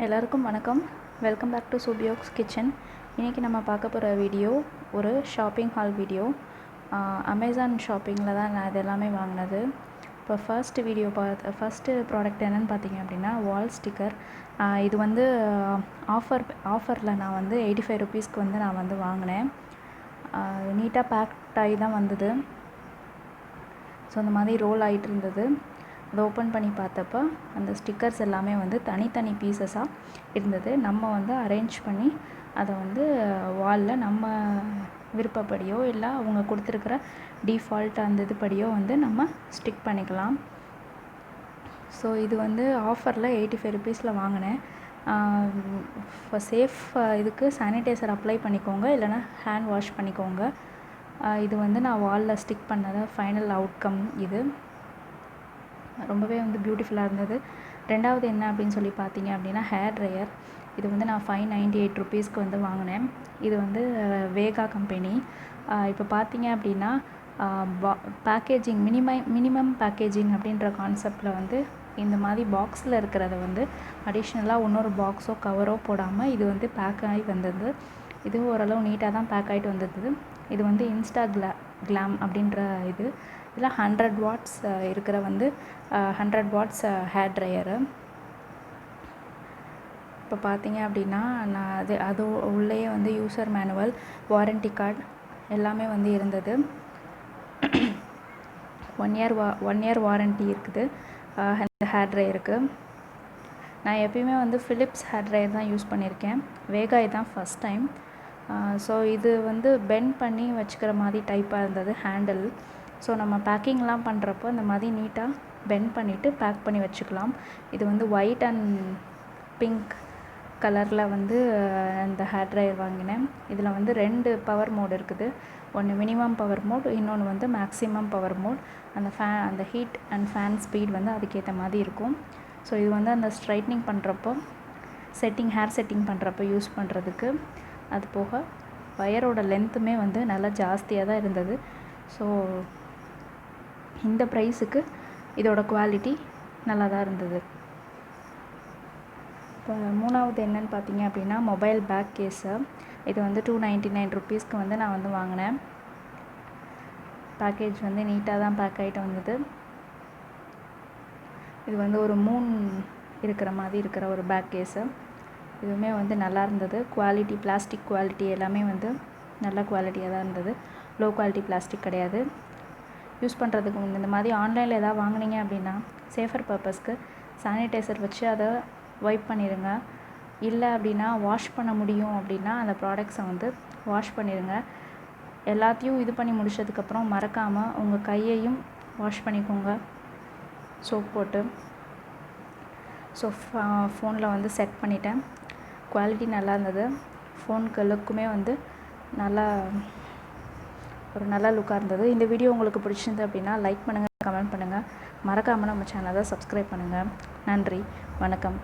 எல்லாருக்கும் வணக்கம். Welcome back to சுபியோக்ஸ் கிச்சன். இன்றைக்கி நம்ம பார்க்க போகிற வீடியோ ஒரு ஷாப்பிங் ஹால் வீடியோ. அமேசான் ஷாப்பிங்கில் தான் நான் இது எல்லாமே வாங்கினது. இப்போ ஃபஸ்ட்டு ப்ராடக்ட் என்னென்னு பார்த்தீங்க அப்படின்னா வால் ஸ்டிக்கர். இது வந்து ஆஃபரில் நான் வந்து 85 ருபீஸ்க்கு வந்து நான் வந்து வாங்கினேன். நீட்டாக பேக்ட் ஆகி தான் வந்தது. ஸோ அந்த மாதிரி ரோல் ஆகிட்டு இருந்தது. அதை ஓப்பன் பண்ணி பார்த்தப்போ அந்த ஸ்டிக்கர்ஸ் எல்லாமே வந்து தனித்தனி பீசஸாக இருந்தது. நம்ம வந்து அரேஞ்ச் பண்ணி அதை வந்து வாலில் நம்ம விருப்பப்படியோ இல்லை அவங்க கொடுத்துருக்குற டிஃபால்ட் அந்த இதுபடியோ வந்து நம்ம ஸ்டிக் பண்ணிக்கலாம். ஸோ இது வந்து ஆஃபரில் 85 ருபீஸில் வாங்கினேன். சேஃப் இதுக்கு சானிடைசர் அப்ளை பண்ணிக்கோங்க, இல்லைனா ஹேண்ட் வாஷ் பண்ணிக்கோங்க. இது வந்து நான் வாலில் ஸ்டிக் பண்ணது ஃபைனல் அவுட்கம். இது ரொம்பவே வந்து பியூட்டிஃபுல்லாக இருந்தது. ரெண்டாவது என்ன அப்படின்னு சொல்லி பார்த்தீங்க அப்படின்னா ஹேர் ட்ரையர். இது வந்து நான் 598 ருபீஸ்க்கு வந்து வாங்கினேன். இது வந்து வேகா கம்பெனி. இப்போ பார்த்தீங்க அப்படின்னா பேக்கேஜிங் மினிமம் பேக்கேஜிங் அப்படின்ற கான்செப்டில் வந்து இந்த மாதிரி பாக்ஸில் இருக்கிறத வந்து அடிஷ்னலாக இன்னொரு பாக்ஸோ கவரோ போடாமல் இது வந்து பேக் ஆகி வந்தது. இதுவும் ஓரளவு நீட்டாக தான் பேக் ஆகிட்டு வந்தது. இது வந்து இன்ஸ்டா கிளாம் அப்படின்ற இதில் 100 வாட்ஸ் இருக்கிற வந்து 100 வாட்ஸ் ஹேர் ட்ரையரு. இப்போ பார்த்தீங்க அப்படின்னா நான் அது உள்ளேயே வந்து யூசர் மேனுவல், வாரண்டி கார்டு எல்லாமே வந்து இருந்தது. 1 இயர் வாரண்டி இருக்குது இந்த ஹேர் ட்ரையருக்கு. நான் எப்பயுமே வந்து ஃபிலிப்ஸ் ஹேர் ட்ரையர் தான் யூஸ் பண்ணியிருக்கேன். வேகா தான் ஃபஸ்ட் டைம். ஸோ இது வந்து பெண்ட் பண்ணி வச்சுக்கிற மாதிரி டைப்பாக இருந்தது ஹேண்டில். ஸோ நம்ம பேக்கிங்லாம் பண்ணுறப்போ இந்த மாதிரி நீட்டாக பெண்ட் பண்ணிவிட்டு பேக் பண்ணி வச்சுக்கலாம். இது வந்து ஒயிட் அண்ட் பிங்க் கலரில் வந்து இந்த ஹேர் ட்ரையர் வாங்கினேன். இதில் வந்து 2 பவர் மோட் இருக்குது. ஒன்று மினிமம் பவர் மோட், இன்னொன்று வந்து மேக்ஸிமம் பவர் மோட். அந்த ஹீட் அண்ட் ஃபேன் ஸ்பீட் வந்து அதுக்கேற்ற மாதிரி இருக்கும். ஸோ இது வந்து அந்த ஸ்ட்ரைட்னிங் பண்ணுறப்போ ஹேர் செட்டிங் பண்ணுறப்போ யூஸ் பண்ணுறதுக்கு. அது போக வயரோட லென்த்துமே வந்து நல்லா ஜாஸ்தியாக தான் இருந்தது. ஸோ இந்த ப்ரைஸுக்கு இதோட குவாலிட்டி நல்லா தான் இருந்தது. இப்போ மூணாவது என்னென்னு பார்த்தீங்க அப்படின்னா மொபைல் பேக் கேஸு. இது வந்து 299 ருபீஸ்க்கு வந்து நான் வந்து வாங்கினேன். பேக்கேஜ் வந்து நீட்டாக தான் பேக் ஆகிட்டு வந்தது. இது வந்து ஒரு 3 இருக்கிற மாதிரி இருக்கிற ஒரு பேக் கேஸு. இதுவுமே வந்து நல்லா இருந்தது. குவாலிட்டி, பிளாஸ்டிக் குவாலிட்டி எல்லாமே வந்து நல்ல குவாலிட்டியாக தான் இருந்தது. லோ குவாலிட்டி பிளாஸ்டிக் கிடையாது. யூஸ் பண்ணுறதுக்கு முன்னே இந்த மாதிரி ஆன்லைனில் எதாவது வாங்கினீங்க அப்படின்னா சேஃபர் பர்பஸ்க்கு சானிடைசர் வச்சு அதை வைப் பண்ணிடுங்க. இல்லை அப்படின்னா வாஷ் பண்ண முடியும் அப்படின்னா அந்த ப்ராடக்ட்ஸை வந்து வாஷ் பண்ணிடுங்க. எல்லாத்தையும் இது பண்ணி முடிச்சதுக்கப்புறம் மறக்காமல் உங்கள் கையையும் வாஷ் பண்ணிக்கோங்க சோப் போட்டு. ஸோ ஃபோனில் வந்து செட் பண்ணிட்டேன். குவாலிட்டி நல்லா இருந்தது. ஃபோனுக்கு லுக்குமே வந்து ஒரு நல்ல லுக்காக இருந்தது. இந்த வீடியோ உங்களுக்கு பிடிச்சிருந்து அப்படின்னா லைக் பண்ணுங்கள், கமெண்ட் பண்ணுங்கள். மறக்காமல் நம்ம சேனலை சப்ஸ்கிரைப் பண்ணுங்கள். நன்றி, வணக்கம்.